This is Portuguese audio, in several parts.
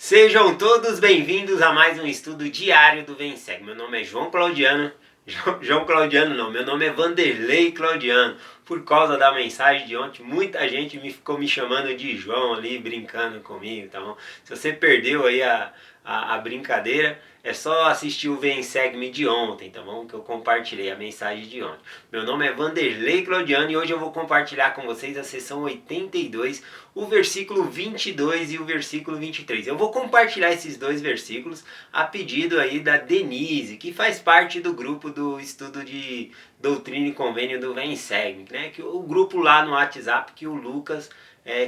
Sejam todos bem-vindos a mais um estudo diário do Venceg. Meu nome é João Claudiano. João Claudiano não, meu nome é Vanderlei Claudiano. Por causa da mensagem de ontem, muita gente ficou me chamando de João ali, brincando comigo, tá bom? Se você perdeu aí a brincadeira, é só assistir o Venceg-me de ontem, tá bom? Que eu compartilhei a mensagem de ontem. Meu nome é Vanderlei Claudiano e hoje eu vou compartilhar com vocês a sessão 82, o versículo 22 e o versículo 23. Eu vou compartilhar esses dois versículos a pedido aí da Denise, que faz parte do grupo do estudo de Doutrina e Convênio do Venceg, né? Que o grupo lá no WhatsApp que o Lucas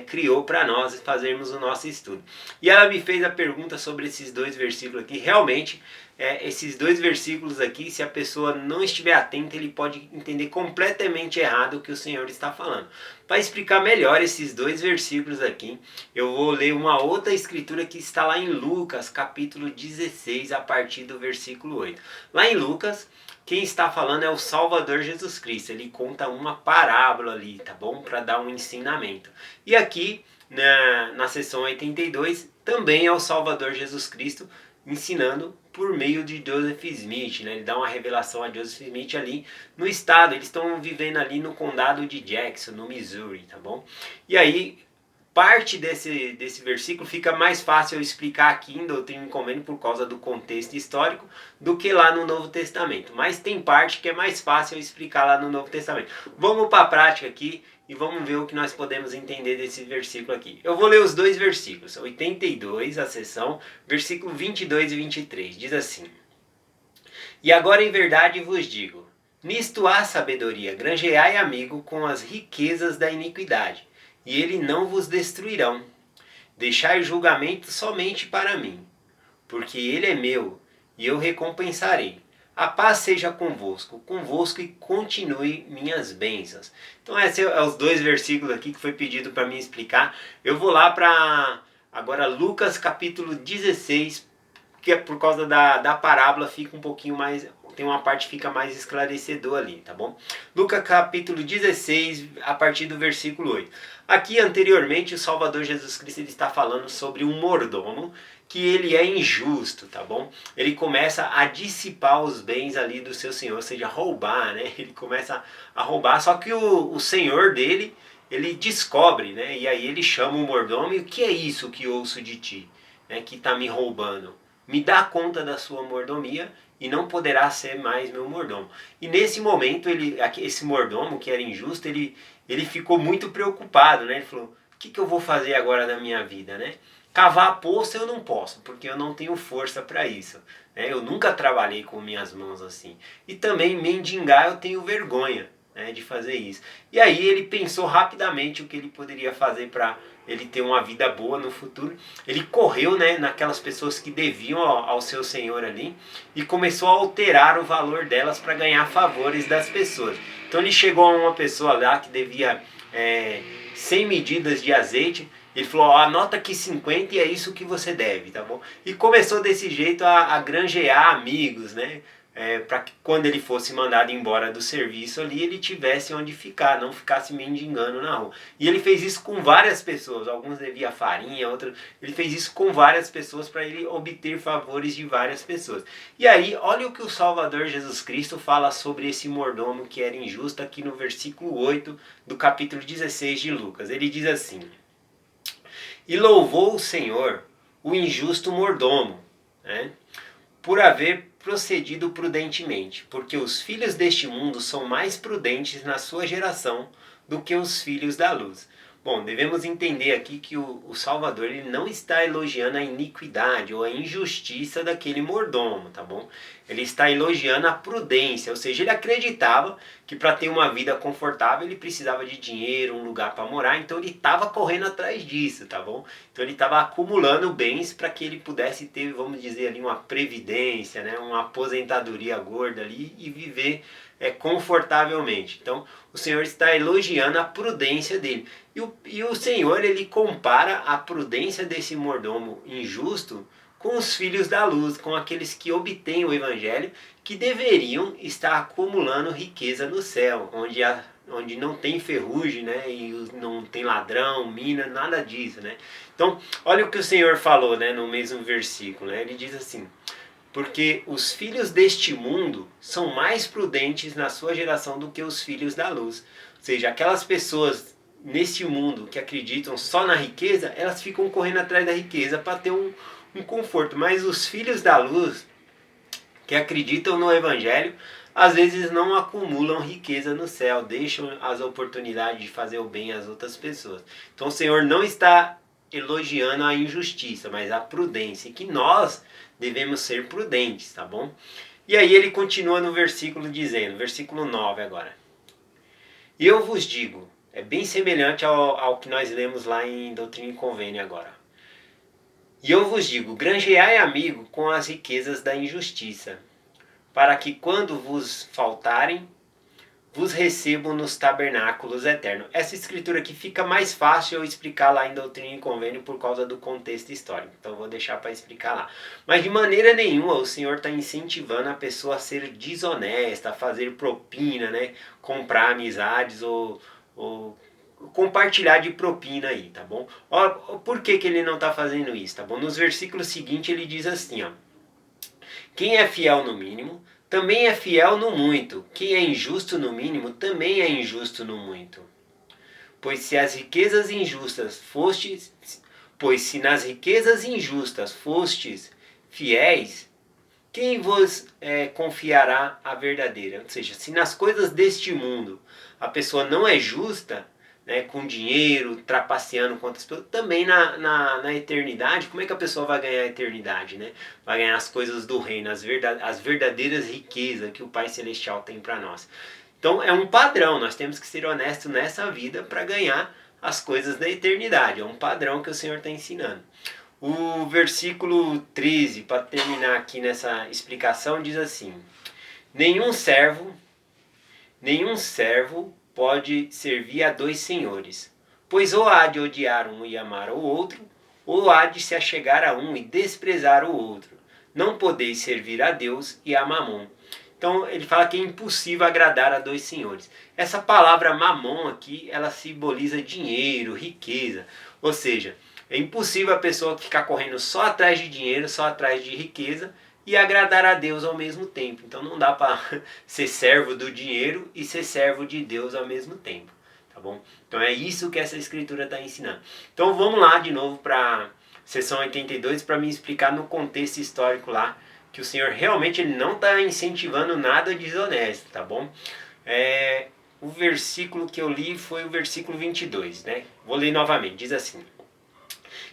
criou para nós fazermos o nosso estudo. E ela me fez a pergunta sobre esses dois versículos aqui. Realmente, esses dois versículos aqui, se a pessoa não estiver atenta, ele pode entender completamente errado o que o Senhor está falando. Para explicar melhor esses dois versículos aqui, eu vou ler uma outra escritura que está lá em Lucas, capítulo 16, a partir do versículo 8. Lá em Lucas, quem está falando é o Salvador Jesus Cristo. Ele conta uma parábola ali, tá bom? Para dar um ensinamento. E aqui, na sessão 82, também é o Salvador Jesus Cristo ensinando por meio de Joseph Smith, né? Ele dá uma revelação a Joseph Smith ali no estado. Eles estão vivendo ali no condado de Jackson, no Missouri, tá bom? E aí, parte desse versículo fica mais fácil eu explicar aqui em Doutrina e Convênio por causa do contexto histórico do que lá no Novo Testamento. Mas tem parte que é mais fácil eu explicar lá no Novo Testamento. Vamos para a prática aqui e vamos ver o que nós podemos entender desse versículo aqui. Eu vou ler os dois versículos, 82, a sessão, versículo 22 e 23. Diz assim: E agora em verdade vos digo, nisto há sabedoria, granjeai amigo com as riquezas da iniquidade, e ele não vos destruirão. Deixai o julgamento somente para mim, porque ele é meu, e eu recompensarei. A paz seja convosco e continue minhas bênçãos. Então esses são os dois versículos aqui que foi pedido para mim explicar. Eu vou lá para agora Lucas capítulo 16, que é por causa da parábola fica um pouquinho mais, tem uma parte que fica mais esclarecedor ali, tá bom? Lucas capítulo 16, a partir do versículo 8. Aqui anteriormente o Salvador Jesus Cristo ele está falando sobre um mordomo que ele é injusto, tá bom? Ele começa a dissipar os bens ali do seu senhor, ou seja, roubar, né? Ele começa a roubar, só que o senhor dele, ele descobre, né? E aí ele chama o mordomo e o que é isso que ouço de ti, né? Que está me roubando? Me dá conta da sua mordomia e não poderá ser mais meu mordomo. E nesse momento, esse mordomo que era injusto, ele ficou muito preocupado, né? Ele falou, o que eu vou fazer agora da minha vida, né? Cavar poço eu não posso, porque eu não tenho força para isso. Né? Eu nunca trabalhei com minhas mãos assim. E também mendigar eu tenho vergonha, né, de fazer isso. E aí ele pensou rapidamente o que ele poderia fazer para ele ter uma vida boa no futuro. Ele correu, né, naquelas pessoas que deviam ao seu senhor ali e começou a alterar o valor delas para ganhar favores das pessoas. Então ele chegou a uma pessoa lá que devia 100 medidas de azeite. Ele falou, ó, anota aqui 50 e é isso que você deve, tá bom? E começou desse jeito a granjear amigos, né? Para que quando ele fosse mandado embora do serviço ali, ele tivesse onde ficar, não ficasse mendigando na rua. E ele fez isso com várias pessoas, alguns devia farinha, outros... Ele fez isso com várias pessoas para ele obter favores de várias pessoas. E aí, olha o que o Salvador Jesus Cristo fala sobre esse mordomo que era injusto aqui no versículo 8 do capítulo 16 de Lucas. Ele diz assim: E louvou o Senhor o injusto mordomo, né, por haver procedido prudentemente, porque os filhos deste mundo são mais prudentes na sua geração do que os filhos da luz. Bom, devemos entender aqui que o Salvador ele não está elogiando a iniquidade ou a injustiça daquele mordomo, tá bom? Ele está elogiando a prudência, ou seja, ele acreditava que para ter uma vida confortável ele precisava de dinheiro, um lugar para morar, então ele estava correndo atrás disso, tá bom? Então ele estava acumulando bens para que ele pudesse ter, vamos dizer ali, uma previdência, né? Uma aposentadoria gorda ali e viver confortavelmente. Então o Senhor está elogiando a prudência dele. E o Senhor ele compara a prudência desse mordomo injusto com os filhos da luz, com aqueles que obtêm o evangelho, que deveriam estar acumulando riqueza no céu, onde não tem ferrugem, né? E não tem ladrão, mina, nada disso, né? Então, olha o que o Senhor falou, né? No mesmo versículo, né? Ele diz assim: porque os filhos deste mundo são mais prudentes na sua geração do que os filhos da luz. Ou seja, aquelas pessoas neste mundo que acreditam só na riqueza, elas ficam correndo atrás da riqueza para ter um conforto. Mas os filhos da luz, que acreditam no Evangelho, às vezes não acumulam riqueza no céu, deixam as oportunidades de fazer o bem às outras pessoas. Então o Senhor não está elogiando a injustiça, mas a prudência, e que nós devemos ser prudentes, tá bom? E aí ele continua no versículo dizendo, versículo 9 agora. E eu vos digo, é bem semelhante ao que nós lemos lá em Doutrina e Convênio agora. E eu vos digo, granjeai amigo com as riquezas da injustiça, para que quando vos faltarem, vos recebam nos tabernáculos eternos. Essa escritura aqui fica mais fácil eu explicar lá em Doutrina e Convênio por causa do contexto histórico. Então eu vou deixar para explicar lá. Mas de maneira nenhuma o Senhor está incentivando a pessoa a ser desonesta, a fazer propina, né? Comprar amizades ou compartilhar de propina aí, tá bom? Ó, por que ele não está fazendo isso, tá bom? Nos versículos seguintes ele diz assim, ó. Quem é fiel no mínimo, também é fiel no muito. Quem é injusto no mínimo, também é injusto no muito. Pois se nas riquezas injustas fostes fiéis, quem vos confiará a verdadeira? Ou seja, se nas coisas deste mundo a pessoa não é justa, né, com dinheiro, trapaceando com outras pessoas, também na eternidade, como é que a pessoa vai ganhar a eternidade? Né? Vai ganhar as coisas do reino, as verdadeiras riquezas que o Pai Celestial tem para nós. Então é um padrão, nós temos que ser honestos nessa vida para ganhar as coisas da eternidade. É um padrão que o Senhor está ensinando. O versículo 13, para terminar aqui nessa explicação, diz assim: Nenhum servo pode servir a dois senhores, pois ou há de odiar um e amar o outro, ou há de se achegar a um e desprezar o outro. Não podeis servir a Deus e a Mamon. Então ele fala que é impossível agradar a dois senhores. Essa palavra Mamon aqui, ela simboliza dinheiro, riqueza. Ou seja, é impossível a pessoa ficar correndo só atrás de dinheiro, só atrás de riqueza e agradar a Deus ao mesmo tempo. Então não dá para ser servo do dinheiro e ser servo de Deus ao mesmo tempo. Tá bom? Então é isso que essa escritura está ensinando. Então vamos lá de novo para seção 82 para me explicar no contexto histórico lá que o Senhor realmente ele não está incentivando nada desonesto, tá bom? O versículo que eu li foi o versículo 22, né? Vou ler novamente, diz assim: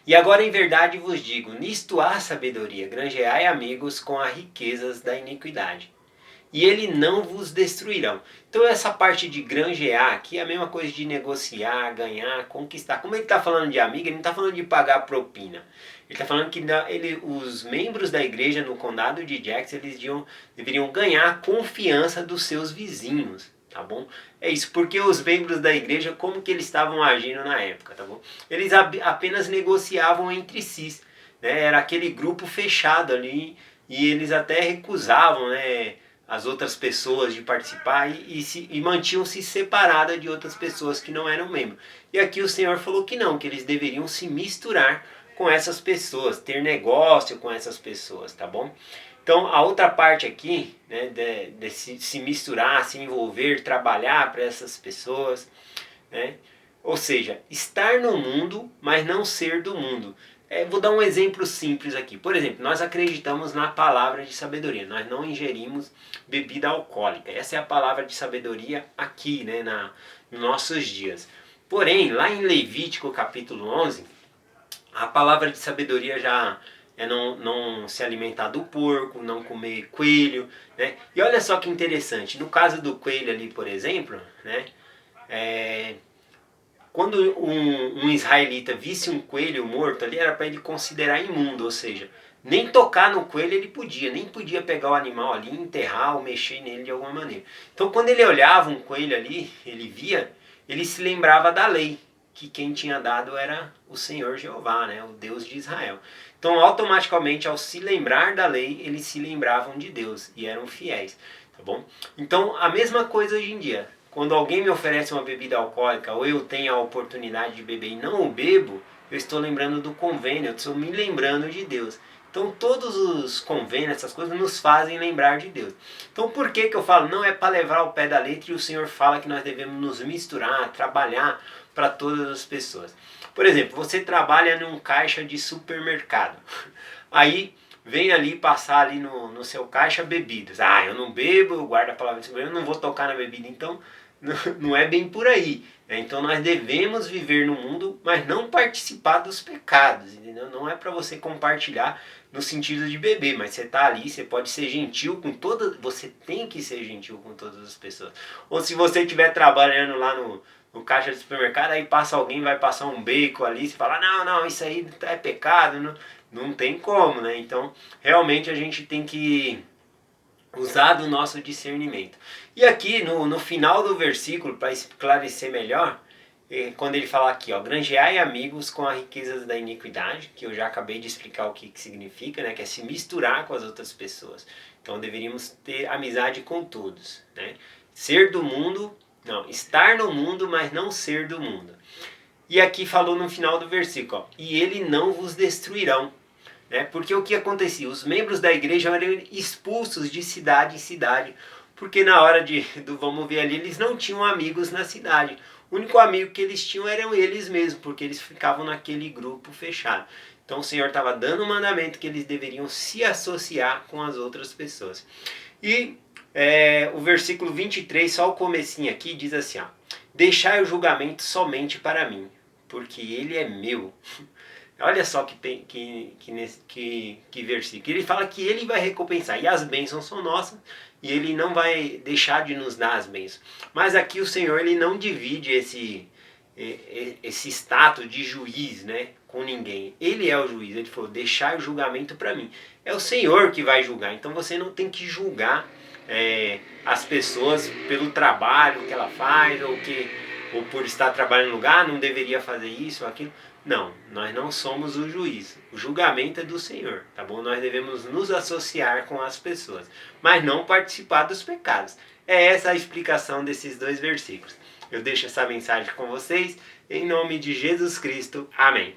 E agora em verdade vos digo, nisto há sabedoria, granjeai amigos com as riquezas da iniquidade, e ele não vos destruirão. Então essa parte de granjear aqui é a mesma coisa de negociar, ganhar, conquistar. Como ele está falando de amigo, ele não está falando de pagar propina. Ele está falando que os membros da igreja no condado de Jackson, eles deveriam ganhar a confiança dos seus vizinhos, tá bom? É isso, porque os membros da igreja, como que eles estavam agindo na época, tá bom? Eles apenas negociavam entre si, né? Era aquele grupo fechado ali, e eles até recusavam, né, as outras pessoas de participar e mantinham-se separadas de outras pessoas que não eram membros. E aqui o Senhor falou que não, que eles deveriam se misturar com essas pessoas, ter negócio com essas pessoas, tá bom? Então a outra parte aqui, né, de se misturar, se envolver, trabalhar para essas pessoas, né? Ou seja, estar no mundo, mas não ser do mundo. Vou dar um exemplo simples aqui. Por exemplo, nós acreditamos na palavra de sabedoria. Nós não ingerimos bebida alcoólica. Essa é a palavra de sabedoria aqui, né, nos nossos dias. Porém, lá em Levítico capítulo 11, a palavra de sabedoria já é não se alimentar do porco, não comer coelho, né? E olha só que interessante. No caso do coelho ali, por exemplo, né, quando um israelita visse um coelho morto ali, era para ele considerar imundo, ou seja, nem tocar no coelho ele podia, nem podia pegar o animal ali, enterrar ou mexer nele de alguma maneira. Então quando ele olhava um coelho ali, ele via, ele se lembrava da lei, que quem tinha dado era o Senhor Jeová, né, o Deus de Israel. Então automaticamente ao se lembrar da lei, eles se lembravam de Deus e eram fiéis. Tá bom? Então a mesma coisa hoje em dia. quando alguém me oferece uma bebida alcoólica ou eu tenho a oportunidade de beber e não o bebo, eu estou lembrando do convênio, eu estou me lembrando de Deus. Então todos os convênios, essas coisas nos fazem lembrar de Deus. Então por que eu falo? Não é para levar ao pé da letra, e o Senhor fala que nós devemos nos misturar, trabalhar para todas as pessoas. Por exemplo, você trabalha num caixa de supermercado. Aí vem ali passar ali no seu caixa bebidas. Ah, eu não bebo, eu guardo a palavra de Deus, eu não vou tocar na bebida. Então não é bem por aí. Então nós devemos viver no mundo, mas não participar dos pecados, entendeu? Não é para você compartilhar no sentido de beber, mas você está ali, você pode ser gentil com todas, você tem que ser gentil com todas as pessoas. Ou se você estiver trabalhando lá no caixa do supermercado, aí passa alguém, vai passar um bacon ali, você fala, não, isso aí é pecado, não tem como, né? Então, realmente a gente tem que usar do nosso discernimento. E aqui no final do versículo, para esclarecer melhor, quando ele fala aqui, ó, granjeai amigos com as riquezas da iniquidade, que eu já acabei de explicar o que significa, né, que é se misturar com as outras pessoas. Então deveríamos ter amizade com todos, né? Ser do mundo, não, estar no mundo, mas não ser do mundo. E aqui falou no final do versículo, ó, e ele não vos destruirão. Né? Porque o que acontecia? Os membros da igreja eram expulsos de cidade em cidade, porque na hora do vamos ver ali, eles não tinham amigos na cidade. O único amigo que eles tinham eram eles mesmos, porque eles ficavam naquele grupo fechado. Então o Senhor estava dando um mandamento que eles deveriam se associar com as outras pessoas. E o versículo 23, só o comecinho aqui, diz assim, ó, deixai o julgamento somente para mim, porque ele é meu. Olha só que versículo. Ele fala que ele vai recompensar. E as bênçãos são nossas. E ele não vai deixar de nos dar as bênçãos. Mas aqui o Senhor ele não divide esse status de juiz, né, com ninguém. Ele é o juiz. Ele falou, deixai o julgamento para mim. É o Senhor que vai julgar. Então você não tem que julgar as pessoas pelo trabalho que ela faz ou por estar trabalhando no lugar, não deveria fazer isso ou aquilo. Não, nós não somos o juiz. O julgamento é do Senhor, tá bom? Nós devemos nos associar com as pessoas, mas não participar dos pecados. É essa a explicação desses dois versículos. Eu deixo essa mensagem com vocês, em nome de Jesus Cristo. Amém.